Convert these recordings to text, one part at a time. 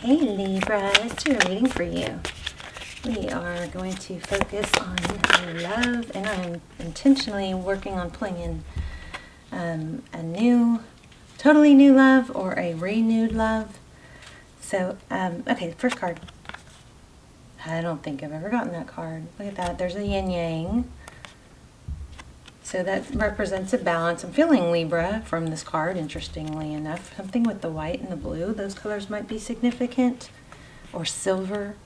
Hey Libra, it's your reading for you. We are going to focus on love, and I'm intentionally working on pulling in a new, totally new love or a renewed love. So, okay, first card. I don't think I've ever gotten that card. Look at that. There's a yin yang. So that represents a balance. I'm feeling Libra from this card, interestingly enough. Something with the white and the blue. Those colors might be significant. Or silver.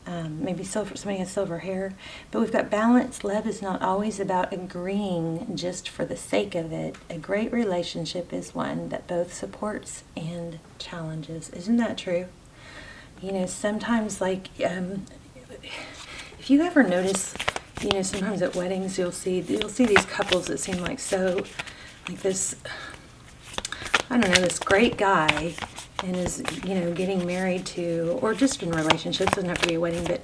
Maybe silver. Somebody has silver hair. But we've got balance. Love is not always about agreeing just for the sake of it. A great relationship is one that both supports and challenges. Isn't that true? You know, sometimes if you ever notice, you know, sometimes at weddings you'll see these couples that seem like so, like this, I don't know, this great guy and is, you know, getting married to, or just in relationships, doesn't have to be a wedding, but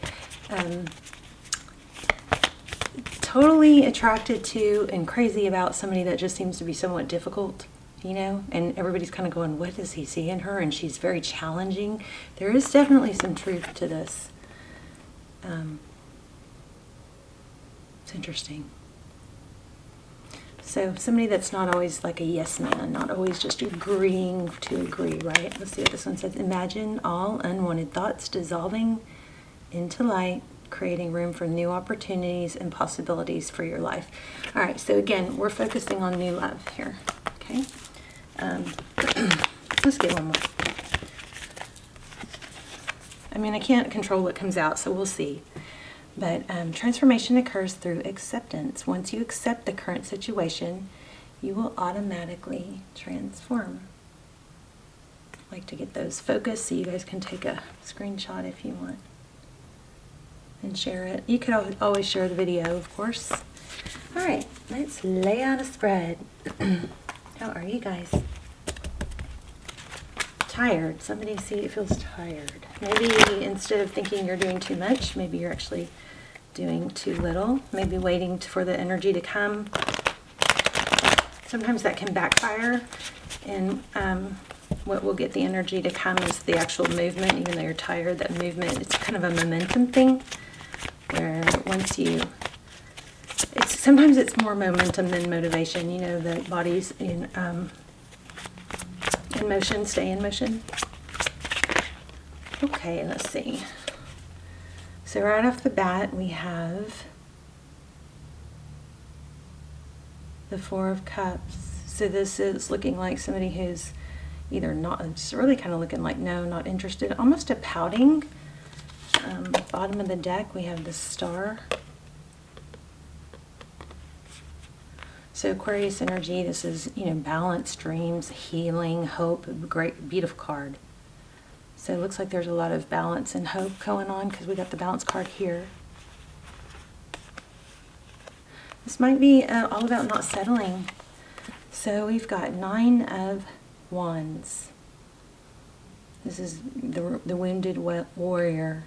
totally attracted to and crazy about somebody that just seems to be somewhat difficult, you know, and everybody's kind of going, what does he see in her? And she's very challenging. There is definitely some truth to this. It's interesting. So somebody that's not always like a yes man, not always just agreeing to agree, right? Let's see what this one says. Imagine all unwanted thoughts dissolving into light, creating room for new opportunities and possibilities for your life. All right, so again, we're focusing on new love here, okay? Let's get one more. I mean, I can't control what comes out, so we'll see. But transformation occurs through acceptance. Once you accept the current situation, you will automatically transform. I like to get those focused so you guys can take a screenshot if you want and share it. You could always share the video, of course. All right, let's lay out a spread. How are you guys? Tired. Somebody see it feels tired. Maybe instead of thinking you're doing too much, maybe you're actually doing too little. Maybe waiting for the energy to come. Sometimes that can backfire, and what will get the energy to come is the actual movement. Even though you're tired, that movement, it's kind of a momentum thing, where once you, sometimes it's more momentum than motivation. You know, the body's in motion, stay in motion. Okay, let's see. So right off the bat, we have the Four of Cups. So this is looking like somebody who's either not, it's really kind of looking like no, not interested, almost a pouting. Bottom of the deck, we have the Star. So Aquarius energy, this is, you know, balance, dreams, healing, hope, great, beautiful card. So it looks like there's a lot of balance and hope going on because we got the balance card here. This might be all about not settling. So we've got Nine of Wands. This is the wounded warrior.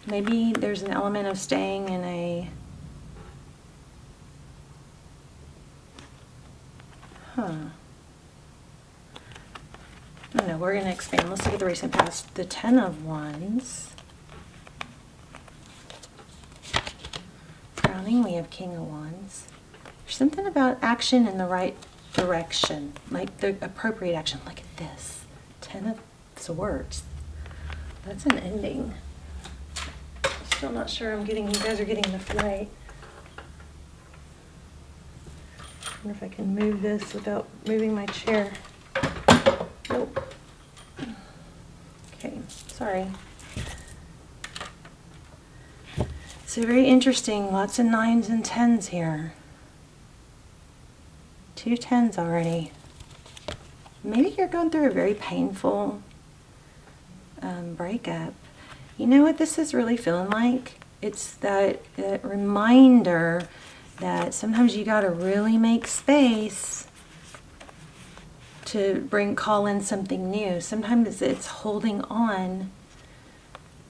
Maybe there's an element of staying in a I don't know, we're going to expand. Let's look at the recent past. The Ten of Wands. Crowning, we have King of Wands. There's something about action in the right direction, like the appropriate action, like this. Ten of Swords. That's an ending. Still not sure you guys are getting this right. I wonder if I can move this without moving my chair. Nope. Okay, sorry. So very interesting. Lots of 9s and 10s here. 2 10s already. Maybe you're going through a very painful breakup. You know what this is really feeling like? It's that reminder that sometimes you got to really make space to call in something new. Sometimes it's holding on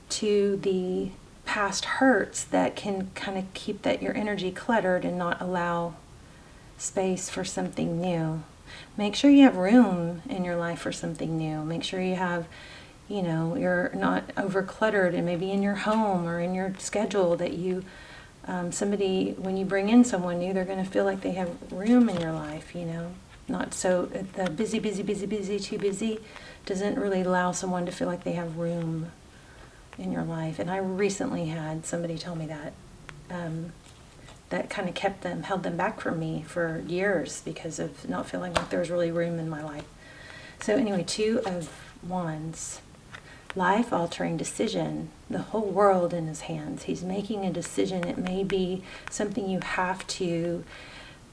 to the past hurts that can kind of keep your energy cluttered and not allow space for something new. Make sure you have room in your life for something new. Make sure you have, you know, you're not over cluttered, and maybe in your home or in your schedule that you, somebody, when you bring in someone new, they're going to feel like they have room in your life, you know. Not so, the busy, too busy doesn't really allow someone to feel like they have room in your life. And I recently had somebody tell me that, that kind of held them back from me for years because of not feeling like there was really room in my life. So anyway, 2 of Wands, life-altering decision, the whole world in his hands. He's making a decision. It may be something you have to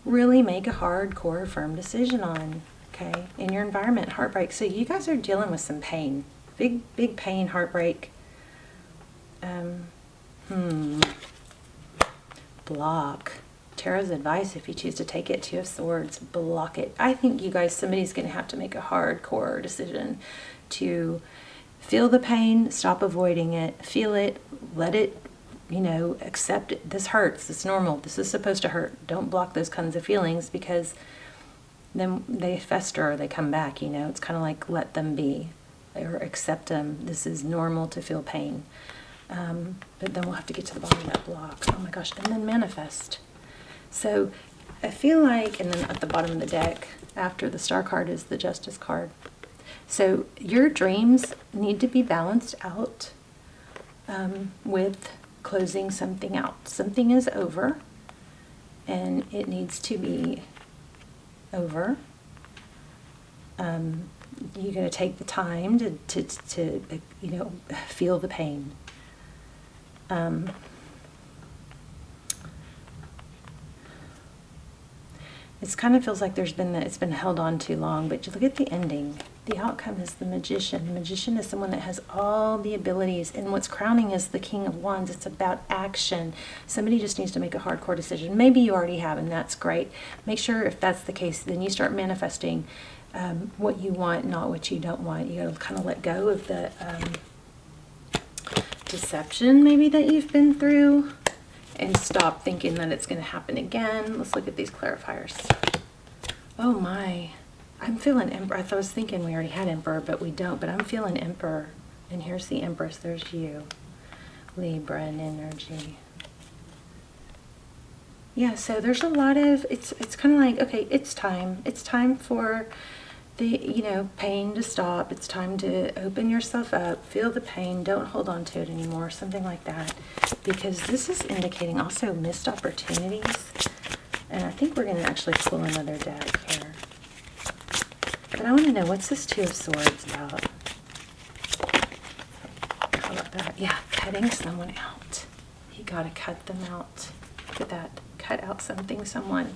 really make a hardcore, firm decision on, okay? In your environment, heartbreak. So you guys are dealing with some pain, big pain, heartbreak. Block. Tarot's advice, if you choose to take it, 2 of Swords, block it. I think you guys, somebody's going to have to make a hardcore decision to feel the pain, stop avoiding it, feel it, let it, you know, accept it. This hurts. It's normal. This is supposed to hurt. Don't block those kinds of feelings, because then they fester or they come back, you know. It's kind of like let them be or accept them. This is normal to feel pain. But then we'll have to get to the bottom of that block. Oh my gosh. And then manifest. So I feel like, and then at the bottom of the deck, after the Star card, is the Justice card. So your dreams need to be balanced out with closing something out. Something is over, and it needs to be over. You got to take the time to you know, feel the pain. It kind of feels like it's been held on too long, but you look at the ending. The outcome is the Magician. The Magician is someone that has all the abilities, and what's crowning is the King of Wands. It's about action. Somebody just needs to make a hardcore decision. Maybe you already have, and that's great. Make sure, if that's the case, then you start manifesting what you want, not what you don't want. You got to kind of let go of the deception maybe that you've been through, and stop thinking that it's going to happen again. Let's look at these clarifiers. Oh my, I'm feeling Emperor. I was thinking we already had Emperor, but we don't. But I'm feeling Emperor. And here's the Empress. There's you. Libra and energy. Yeah, so there's a lot of, it's kind of like, okay, it's time. It's time for the, you know, pain to stop. It's time to open yourself up, feel the pain, don't hold on to it anymore, something like that. Because this is indicating also missed opportunities. And I think we're going to actually pull another deck here. But I want to know, what's this 2 of Swords about? How about that? Yeah, cutting someone out. You got to cut them out. Look at that. Cut out something, someone.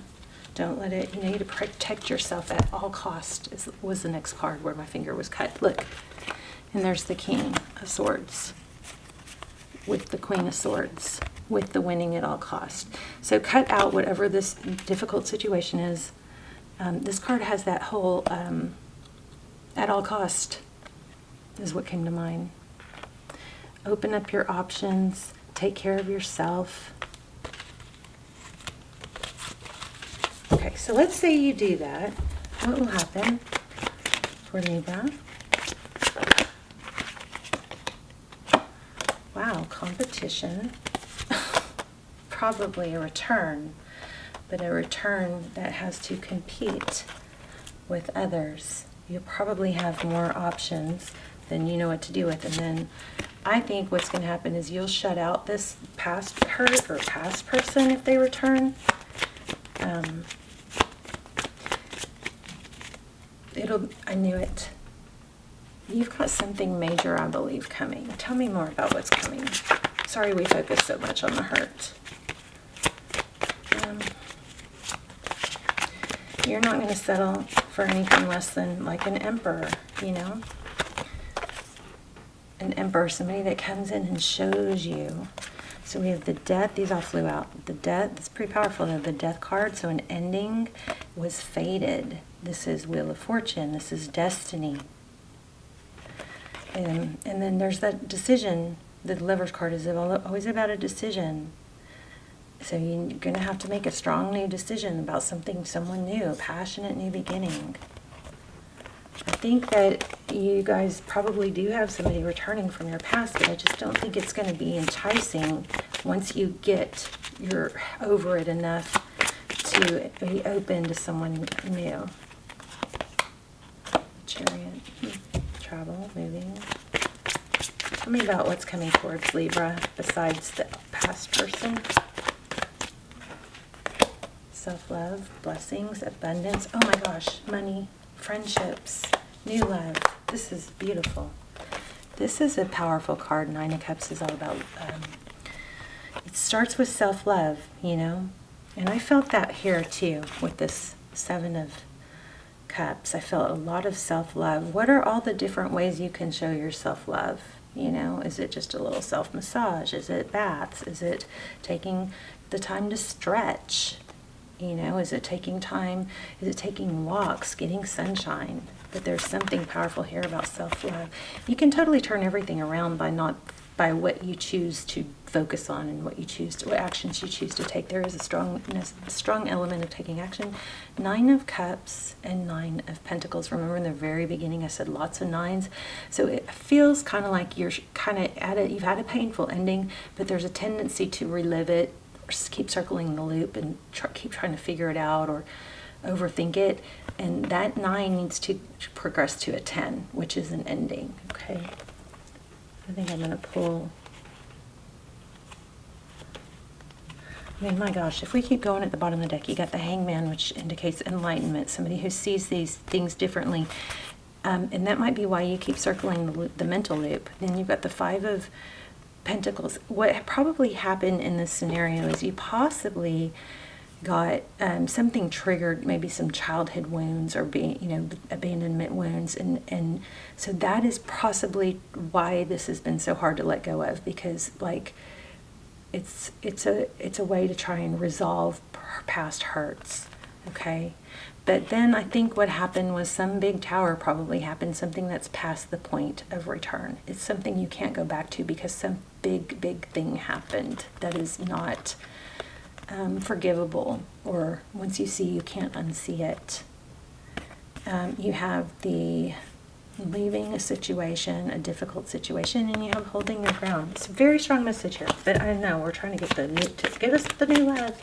Don't let it, you know, you need to protect yourself at all cost, was the next card where my finger was cut. Look, and there's the King of Swords with the Queen of Swords, with the winning at all cost. So cut out whatever this difficult situation is. This card has that whole at all cost is what came to mind. Open up your options, take care of yourself. Okay, so let's say you do that. What will happen for Libra? Wow, competition. Probably a return, but a return that has to compete with others. You probably have more options than you know what to do with. And then I think what's going to happen is you'll shut out this past hurt or past person if they return. I knew it. You've got something major, I believe, coming. Tell me more about what's coming. Sorry we focus so much on the hurt. You're not going to settle for anything less than like an emperor, you know? An emperor, somebody that comes in and shows you. So we have the Death. These all flew out. The Death, it's pretty powerful though. The Death card, so an ending was fated. This is Wheel of Fortune. This is destiny. And then there's that decision. The Lover's card is always about a decision. So you're going to have to make a strong new decision about something, someone new, a passionate new beginning. I think that you guys probably do have somebody returning from your past, but I just don't think it's going to be enticing once you you're over it enough to be open to someone new. Chariot, travel, moving. Tell me about what's coming towards Libra besides the past person. Self-love, blessings, abundance. Oh my gosh, money, friendships, new love. This is beautiful. This is a powerful card. Nine of Cups is all about, it starts with self-love, you know. And I felt that here too with this Seven of Cups. I felt a lot of self-love. What are all the different ways you can show your self-love? You know, is it just a little self-massage? Is it baths? Is it taking the time to stretch? You know, is it taking time? Is it taking walks, getting sunshine? But there's something powerful here about self-love. You can totally turn everything around by what you choose to focus on and what actions you choose to take. There is a strong element of taking action. Nine of Cups and Nine of Pentacles. Remember in the very beginning I said lots of nines. So it feels kind of like you've had a painful ending, but there's a tendency to relive it, or keep circling the loop and keep trying to figure it out or overthink it. And that 9 needs to progress to a 10, which is an ending. Okay. I think I'm going to pull. I mean, my gosh, if we keep going at the bottom of the deck, you got the Hangman, which indicates enlightenment, somebody who sees these things differently. And that might be why you keep circling the mental loop. Then you've got the Five of Pentacles. What probably happened in this scenario is you possibly got something triggered, maybe some childhood wounds or abandonment wounds, and so that is possibly why this has been so hard to let go of, because like it's a way to try and resolve past hurts. Okay, but then I think what happened was some big tower probably happened, something that's past the point of return. It's something you can't go back to because some big thing happened that is not forgivable, or once you see, you can't unsee it. You have the leaving a situation, a difficult situation, and you have holding your ground. It's a very strong message here, but I know we're trying to give us the new love.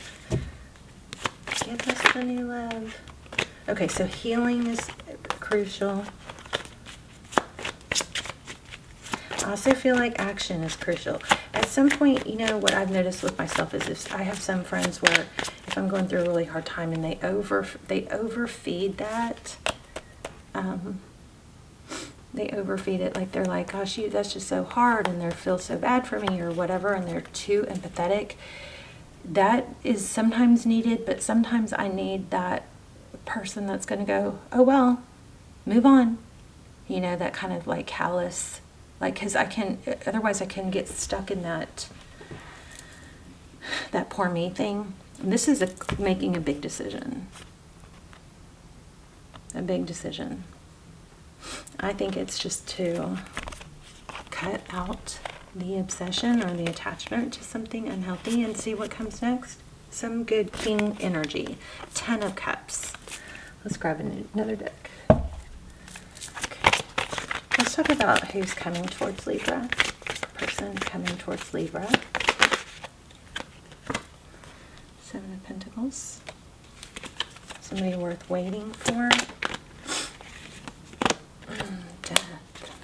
Give us the new love. Okay, so healing is crucial. I also feel like action is crucial. At some point, you know, what I've noticed with myself is if I have some friends where if I'm going through a really hard time and they overfeed that, they overfeed it, like they're like, gosh, that's just so hard, and they feel so bad for me or whatever, and they're too empathetic. That is sometimes needed, but sometimes I need that person that's going to go, oh well, move on. You know, that kind of like callous. Like, because otherwise I can get stuck in that poor me thing. And this is making a big decision. A big decision. I think it's just to cut out the obsession or the attachment to something unhealthy and see what comes next. Some good king energy. 10 of Cups. Let's grab another deck. Let's talk about who's coming towards Libra. Person coming towards Libra. 7 of Pentacles. Somebody worth waiting for. Death.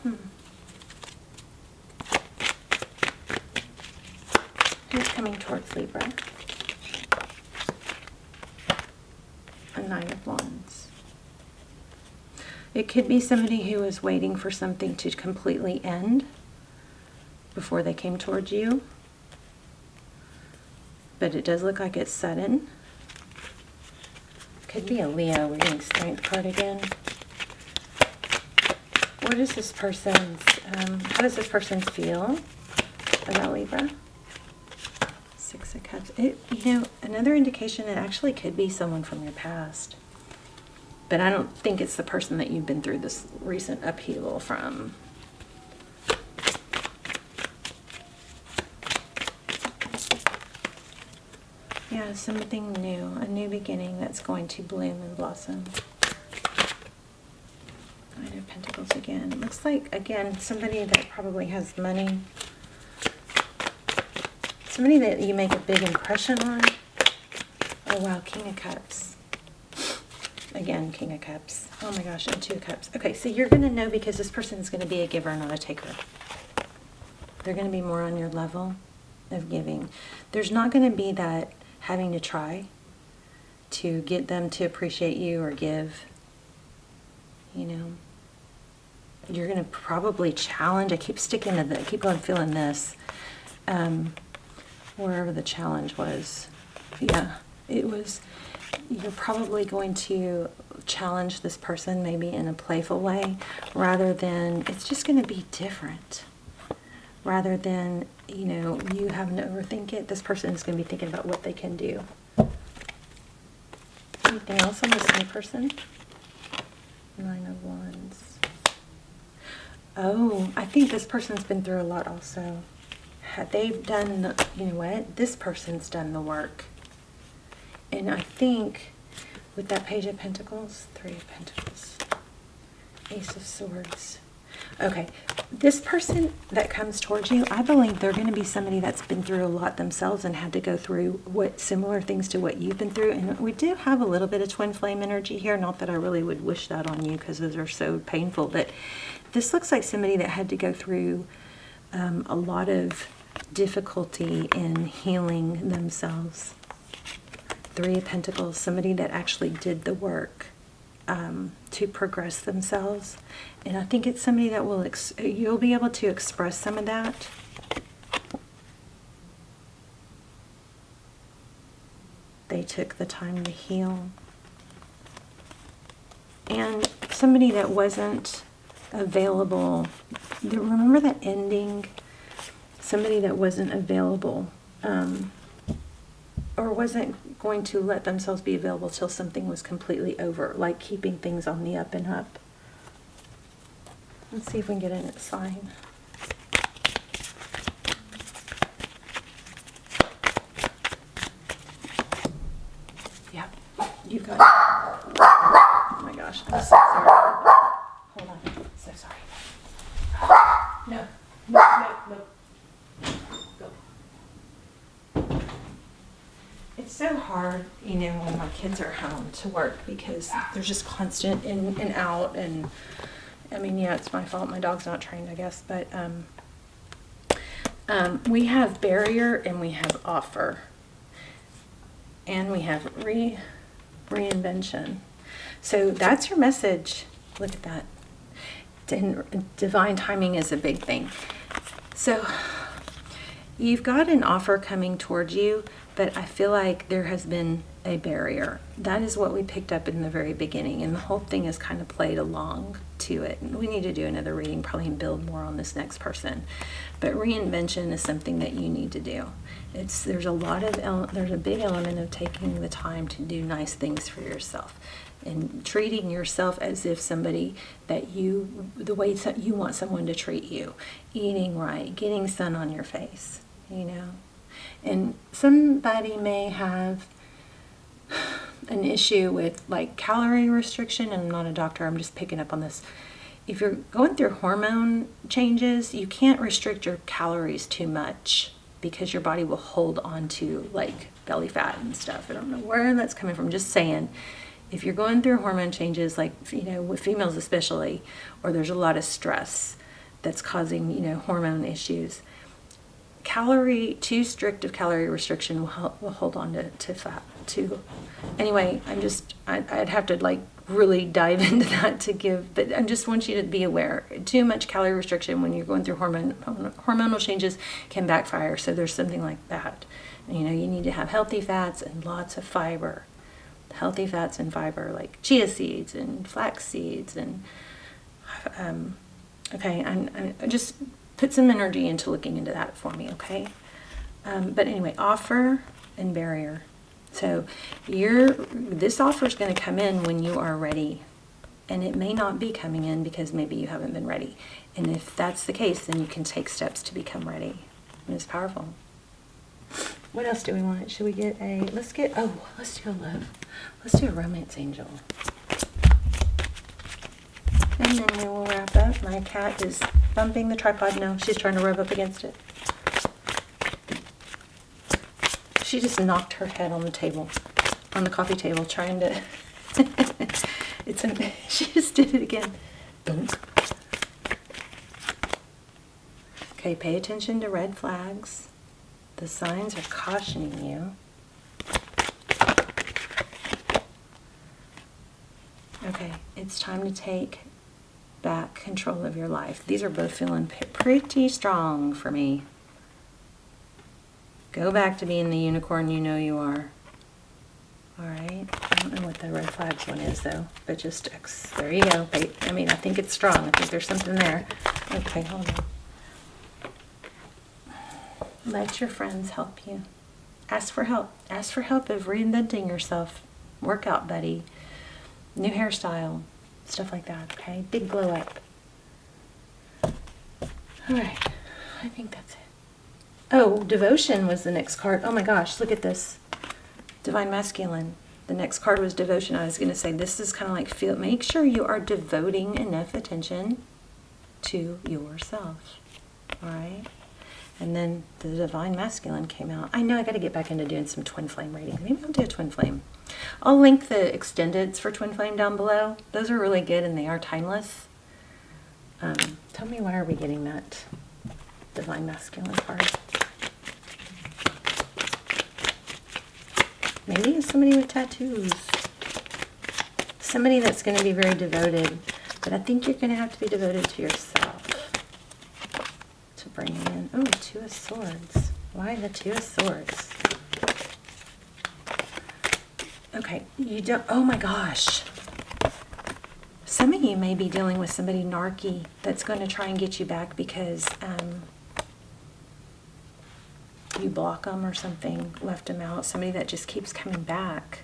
Who's coming towards Libra? A 9 of Wands. It could be somebody who is waiting for something to completely end before they came towards you. But it does look like it's sudden. Could be a Leo. We're getting Strength card again. What is this person's, how does this person feel about Libra? 6 of Cups. You know, another indication, it actually could be someone from your past. But I don't think it's the person that you've been through this recent upheaval from. Yeah, something new, a new beginning that's going to bloom and blossom. 9 of Pentacles again. again. It looks like, again, somebody that probably has money. Somebody that you make a big impression on. Oh, wow, King of Cups. Again, King of Cups. Oh my gosh, and Two of Cups. Okay, so you're going to know because this person is going to be a giver, not a taker. They're going to be more on your level of giving. There's not going to be that having to try to get them to appreciate you or give. You know, you're going to probably challenge. I keep sticking to the, I keep on feeling this. Wherever the challenge was. Yeah, it was, you're probably going to challenge this person maybe in a playful way rather than, it's just going to be different. Rather than, you know, you having to overthink it, this person is going to be thinking about what they can do. Anything else on this new person? 9 of Wands. Oh, I think this person's been through a lot also. They've done, you know what? This person's done the work. And I think with that Page of Pentacles, 3 of Pentacles, Ace of Swords. Okay, this person that comes towards you, I believe they're going to be somebody that's been through a lot themselves and had to go through what similar things to what you've been through. And we do have a little bit of twin flame energy here. Not that I really would wish that on you because those are so painful. But this looks like somebody that had to go through a lot of difficulty in healing themselves. 3 of Pentacles, somebody that actually did the work to progress themselves. And I think it's somebody that will, you'll be able to express some of that. They took the time to heal. And somebody that wasn't available, remember that ending? Somebody that wasn't available or wasn't going to let themselves be available till something was completely over, like keeping things on the up and up. Let's see if we can get in a sign. Yeah, you got it. Oh my gosh, I'm so sorry. Hold on, so sorry. No, no, no, no. It's so hard, you know, when my kids are home to work because there's just constant in and out. And I mean, yeah, it's my fault. My dog's not trained, I guess. But we have barrier and we have offer. And we have reinvention. So that's your message. Look at that. Divine timing is a big thing. So you've got an offer coming towards you, but I feel like there has been a barrier. That is what we picked up in the very beginning, and the whole thing has kind of played along to it. We need to do another reading, probably build more on this next person. But reinvention is something that you need to do. There's a big element of taking the time to do nice things for yourself and treating yourself as if somebody that the way you want someone to treat you, eating right, getting sun on your face, you know. And somebody may have an issue with like calorie restriction, and I'm not a doctor, I'm just picking up on this. If you're going through hormone changes, you can't restrict your calories too much because your body will hold on to like belly fat and stuff. I don't know where that's coming from, just saying. If you're going through hormone changes, like, you know, with females especially, or there's a lot of stress that's causing, you know, hormone issues, too strict of calorie restriction will hold on to fat too. Anyway, I'd have to like really dive into that to give, but I just want you to be aware. Too much calorie restriction when you're going through hormonal changes can backfire. So there's something like that. You know, you need to have healthy fats and lots of fiber. Healthy fats and fiber like chia seeds and flax seeds and okay, and just put some energy into looking into that for me, okay? But anyway, offer and barrier. So this offer is going to come in when you are ready, and it may not be coming in because maybe you haven't been ready. And if that's the case, then you can take steps to become ready. And it's powerful. What else do we want? Should we get let's do a love. Let's do a romance angel. and then we will wrap up. My cat is bumping the tripod. No, she's trying to rub up against it. She just knocked her head on the table, on the coffee table, trying to... She just did it again. Dunk. Okay, pay attention to red flags. The signs are cautioning you. Okay, it's time to take back control of your life. These are both feeling pretty strong for me. Go back to being the unicorn you know you are. All right, I don't know what the red flags one is though, but just, there you go. I mean, I think it's strong. I think there's something there. Okay, hold on. Let your friends help you. Ask for help. Ask for help of reinventing yourself. Workout buddy. New hairstyle. Stuff like that, okay? Big glow up. Alright. I think that's it. Oh, devotion was the next card. Oh my gosh, look at this. Divine Masculine. The next card was devotion. I was going to say, this is kind of like, make sure you are devoting enough attention to yourself. Alright? And then the Divine Masculine came out. I know I got to get back into doing some twin flame readings. Maybe I'll do a twin flame. I'll link the extendeds for twin flame down below. Those are really good and they are timeless. Tell me, why are we getting that Divine Masculine card? Maybe it's somebody with tattoos. Somebody that's going to be very devoted. But I think you're going to have to be devoted to yourself. To bring in, oh, Two of Swords. Why the Two of Swords? Okay, you don't, oh my gosh. Some of you may be dealing with somebody narky that's going to try and get you back because you block them or something, left them out. Somebody that just keeps coming back.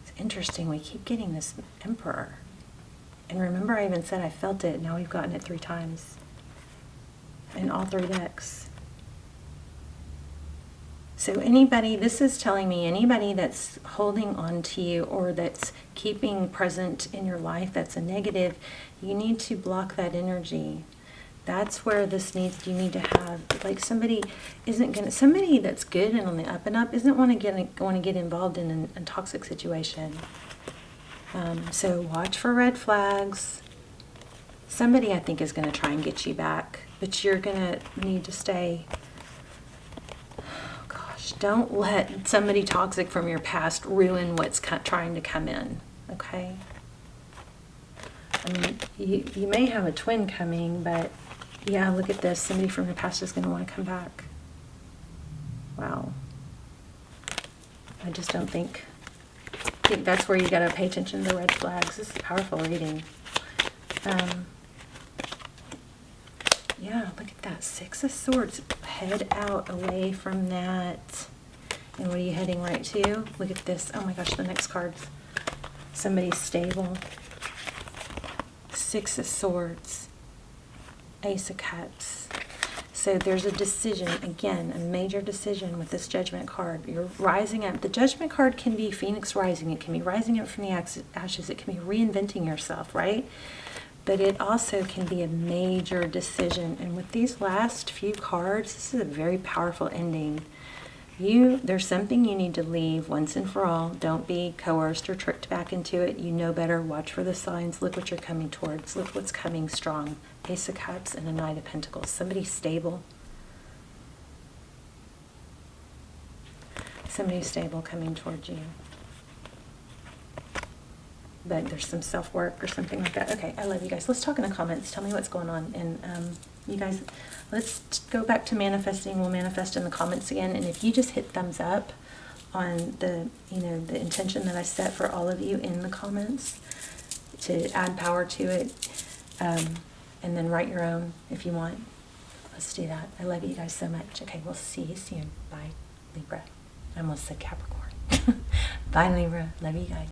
It's interesting, we keep getting this Emperor. And remember, I even said I felt it. Now we've gotten it 3 times. In all 3 decks. So anybody, this is telling me anybody that's holding on to you or that's keeping present in your life that's a negative, you need to block that energy. That's where this needs, you need to have, like somebody that's good and on the up and up isn't want to get involved in a toxic situation. So watch for red flags. Somebody I think is going to try and get you back, but you're going to need to stay. Oh gosh, don't let somebody toxic from your past ruin what's trying to come in, okay? I mean, you may have a twin coming, but yeah, look at this. Somebody from your past is going to want to come back. Wow. I just don't think that's where you got to pay attention to the red flags. This is a powerful reading. Yeah, look at that. 6 of Swords. Head out away from that. And what are you heading right to? Look at this. Oh my gosh, the next card's somebody stable. 6 of Swords. Ace of Cups. So there's a decision, again, a major decision with this Judgment card. You're rising up. The Judgment card can be Phoenix rising. It can be rising up from the ashes. It can be reinventing yourself, right? But it also can be a major decision. And with these last few cards, this is a very powerful ending. There's something you need to leave once and for all. Don't be coerced or tricked back into it. You know better. Watch for the signs. Look what you're coming towards. Look what's coming strong. Ace of Cups and a Knight of Pentacles. Somebody stable. Somebody stable coming towards you. But there's some self-work or something like that. Okay, I love you guys. Let's talk in the comments. Tell me what's going on. And you guys, let's go back to manifesting. We'll manifest in the comments again. And if you just hit thumbs up on the intention that I set for all of you in the comments to add power to it, and then write your own if you want. Let's do that. I love you guys so much. Okay, we'll see you soon. Bye, Libra. I almost said Capricorn. Bye, Libra. Love you guys.